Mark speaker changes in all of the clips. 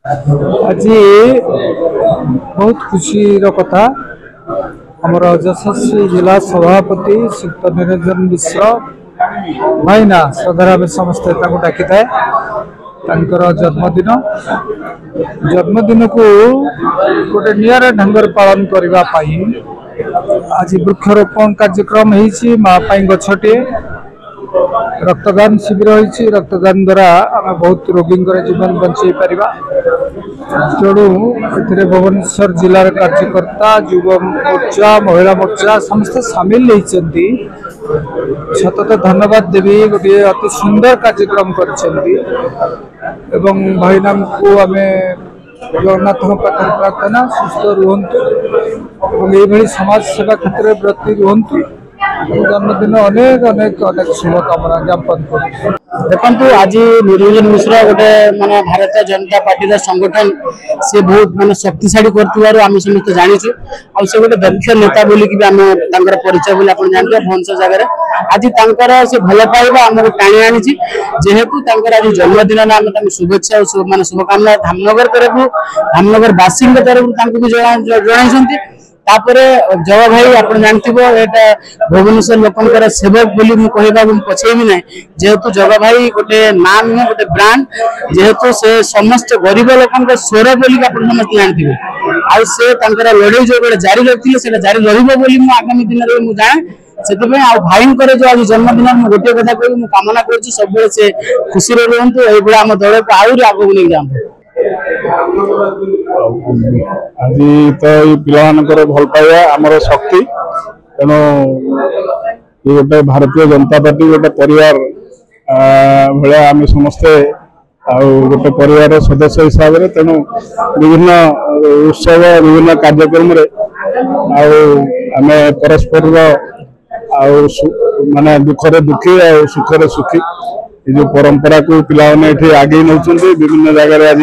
Speaker 1: आज बहुत खुशी कथा आमर यशस्वी जिला सभापति श्रीयुक्त निरंजन मिश्र भाईना श्रद्धा समस्ते डाकी थाए जन्मदिन को गोटे निरा ढंग पालन करने आज वृक्षरोपण कार्यक्रम होती माँ गछटे रक्तदान शिविर होती रक्तदान द्वारा आम बहुत रोगी जीवन बंचाई पार तेणु ए भुवनेश्वर जिलार कार्यकर्ता युव मोर्चा महिला मोर्चा समस्ते सामिल होती सतत धन्यवाद देवी गोटे अति सुंदर कार्यक्रम कर भाईना को आम जगन्नाथ पाखे प्रार्थना सुस्थ रुहतु ये समाज सेवा क्षेत्र में ब्रती रुहतु जन्मदिन अनेक अनेक अनेक शुभकामना ज्ञापन कर
Speaker 2: देखु आज निरंजन मिश्र गोटे माने भारतीय जनता पार्टी संगठन से बहुत माने शक्तिशाली करम समस्त जाचु आ से गोटे दक्ष नेता बोलिक परिचय बोली आप जानते भुवनेश्वर जगह आज से भल पाइबा आमको टाणी आनी जेहेतु आज जन्मदिन आम शुभेच्छा माने शुभकामना धामनगर तरफ धामनगर बासी तरफ भी जन तापरे जवा भाई आप जानते भुवनेश्वर लोकंर सेवक बोली कहवा पछेबी ना जेहेतु जवा भाई गोटे नाम नुह गोटे ब्रांड जेहेतु से समस्त गरीब लोक स्वर बोली आप समस्त जानते आउ से लड़ई जो जारी रखते जारी रही आगामी दिन में जाए से भाई जो आज जन्मदिन गोटे कथा कह कामना कर सब से खुशी रुहतु ये आम दल को आहरी आगे नहीं जाऊँ
Speaker 3: आज तो ये पिलानकर भल पाइबा आमर शक्ति तेणु ये गोटे भारतीय जनता पार्टी गोटे परिवार भाया आम समस्ते गोटे परिवार सदस्य हिसाब से तेणु विभिन्न उत्सव विभिन्न कार्यक्रम आम परस्पर माने दुखरे दुखी और सुखरे सुखी ये जो परंपरा को पिलाने आगे नौ विभिन्न जगह आज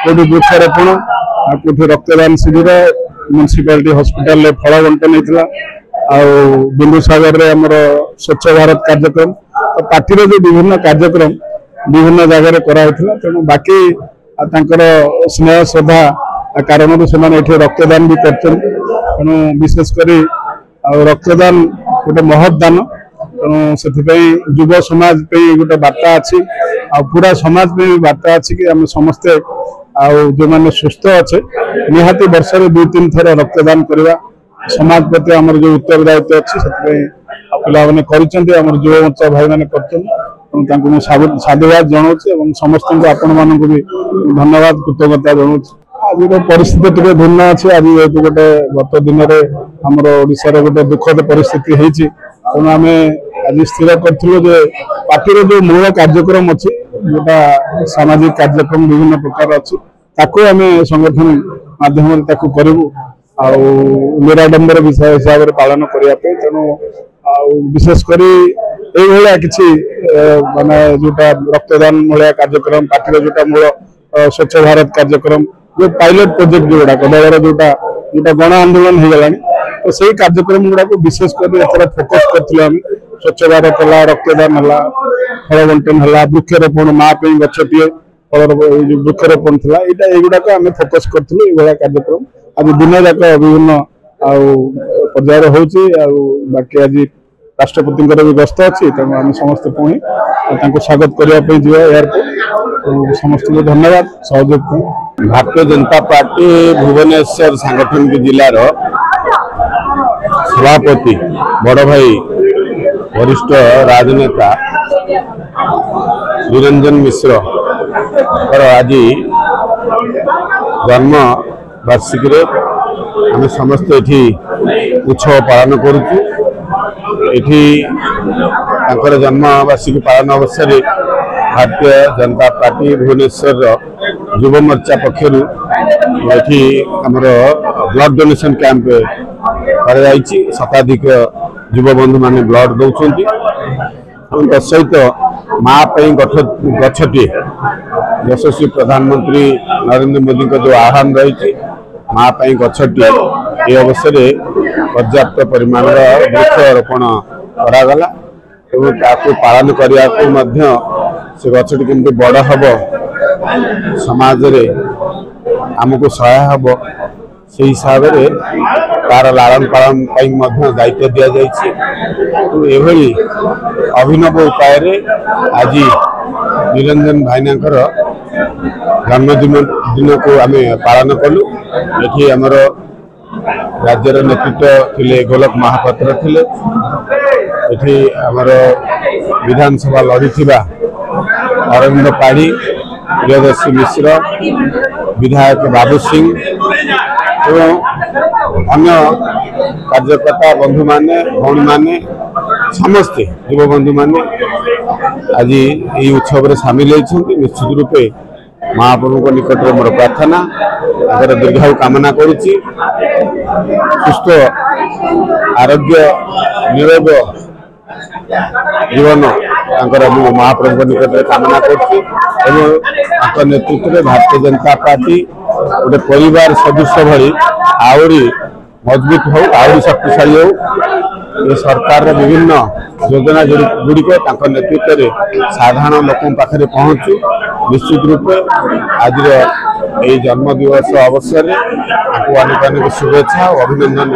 Speaker 3: कोई वृक्षरोपण कोई रक्तदान शिविर म्यूनिसिपालिटी हॉस्पिटल फल बंटन होता बिंदुसागर आमर स्वच्छ भारत कार्यक्रम तो पार्टी जो विभिन्न कार्यक्रम विभिन्न जगह कराला तेणु बाकी स्नेह श्रद्धा कारण से रक्तदान भी करेणु विशेषकर रक्तदान गोटे महत दान तेणु से युव समाज गोटे बार्ता अच्छी पूरा समाज पे बार्ता अच्छी कि आम समस्ते जो मैंने सुस्थ अच्छे निहाती वर्ष में 2-3 थर रक्तदान करवा समाज प्रति आम जो उत्तरदायित्व अच्छी से पाने कर युव मोर्चा भाई मैंने कर साधुवाद जनाऊँ समस्त आपण मान भी धन्यवाद कृतज्ञता जनाऊँ आज परिस्थिति टे भिन्न अच्छे आज जेहतु गोटे गत दिन में आमर ओडिशार गोटे दुखद परिस्थिति होती तेणु आम आज स्थिर करूँ पार्टी जो मूल कार्यक्रम अच्छी जोटा सामाजिक कार्यक्रम विभिन्न प्रकार अच्छी आम संगठन माध्यम करूँ निराडंबर विषय हिसाब से पालन करने तेणु विशेषकर ये किसी माने जोटा रक्तदान भाया कार्यक्रम पार्टी जोटा मूल स्वच्छ भारत कार्यक्रम जो पायलट प्रोजेक्ट जोड़ा दलर जोटा जोटा गण आंदोलन हो गला तो सही कार्यक्रम गुड़ा को विशेषकर फोकस कर स्वच्छ भारत है रक्तदान है फल बंटन है वृक्षरोपण माँ गछटे फल वृक्षरोपण था यहाँ युवाक आम फोकस करूँ ये कार्यक्रम आज दिन जाक विभिन्न पर्यायर हो बाकी आज राष्ट्रपति भी गस्त अच्छी तेणु आम समस्त पुणी स्वागत करने एयरपोर्ट समस्त को धन्यवाद सहयोग।
Speaker 4: भारतीय जनता पार्टी भुवनेश्वर सांगठनिक जिलार सभापति बड़ भाई वरिष्ठ राजनेता निरंजन मिश्र आज जन्म वार्षिक आम समस्त ये उत्सव पालन करुचु जन्म वार्षिक पालन अवसर भारतीय जनता पार्टी भुवनेश्वर युव मोर्चा पक्षर आमर ब्लड डोनेशन कैंप कर शताधिक युव बंधु माने ब्लड दौरान सहित माँ गछटे यशस्वी प्रधानमंत्री नरेंद्र मोदी जो आह्वान रही माँ गछटे ये अवसर पर्याप्त परिमाण वृक्षरोपण करागला पालन करने से गछटी केमती बड़ हम समाज रे आमको सहाय हम से हिसाब से तार लालन पालन दायित्व दि जाभली अभिनव उपाय आज निरंजन भाईनाकर जन्मदिन को आम पालन कलु। ये आमर राज्यर नेतृत्व थिले गोलक महापात्र थिले, ये आमर विधानसभा लड़ी अरविंद पाढ़ी, प्रियदर्शी मिश्र, विधायक बाबू सिंह एवं अन्य कार्यकर्ता बंधु माने भौणी माने समस्ते युव बंधु माने आज ये उत्सव में सामिल होती। निश्चित रूपे महाप्रभु निकट में मोर प्रार्थना दीर्घायु कामना करुच्ची, सुस्थ आरोग्य निरोग जीवन महाप्रभु निकट में कामना कर नेतृत्व में भारतीय जनता पार्टी गोटे परिवार सदस्य भली आहरी मजबूत हो, आहरी शक्तिशाली हो। ये सरकार विभिन्न योजना गुड़िक नेतृत्व में साधारण लोकों पाखे पहुँचू। निश्चित रूपे आज जन्मदिवस अवसर में अनेक शुभेच्छा और अभिनंदन।